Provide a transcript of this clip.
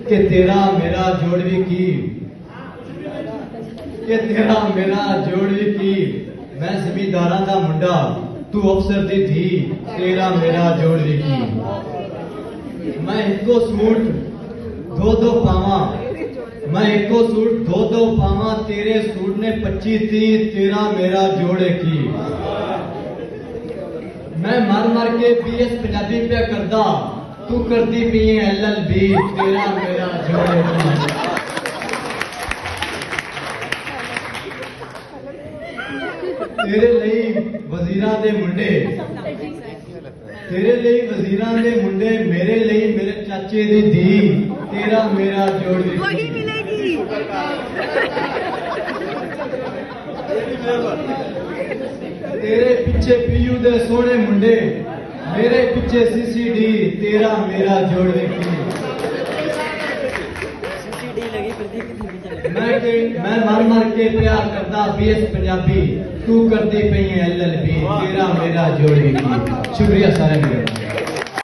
कि तेरा मेरा जोड़ भी की, कि तेरा मेरा जोड़ भी की, मैं जमींदारा दा मुंडा तू अफसर दी थी, तेरा मेरा जोड़ भी की। मैं इको सूट दो दो पावा, मैं इको सूट दो दो पावा, तेरे सूट ने 25 थी, तेरा मेरा जोड़े की। मैं मर मर के BS पंजाबी पे करदा, तू करदी पी LLB, तेरा मेरा जोड़े की। तेरे लिए वजीरां दे मुंडे, तेरे लिए वजीरां दे मुंडे, मेरे लिए मेरे चाचे दी धी, तेरा मेरा जोड़ भी वही मिलेगी। तेरे पीछे PU दे सोने मुंडे, मेरे पीछे CCD, तेरा मेरा जोड़ भी मैं मर मर के प्यार करदा BS पंजाबी, तू करदी पई LLB, तेरा मेरा जोड़ भी। शुक्रिया सारे मेरे।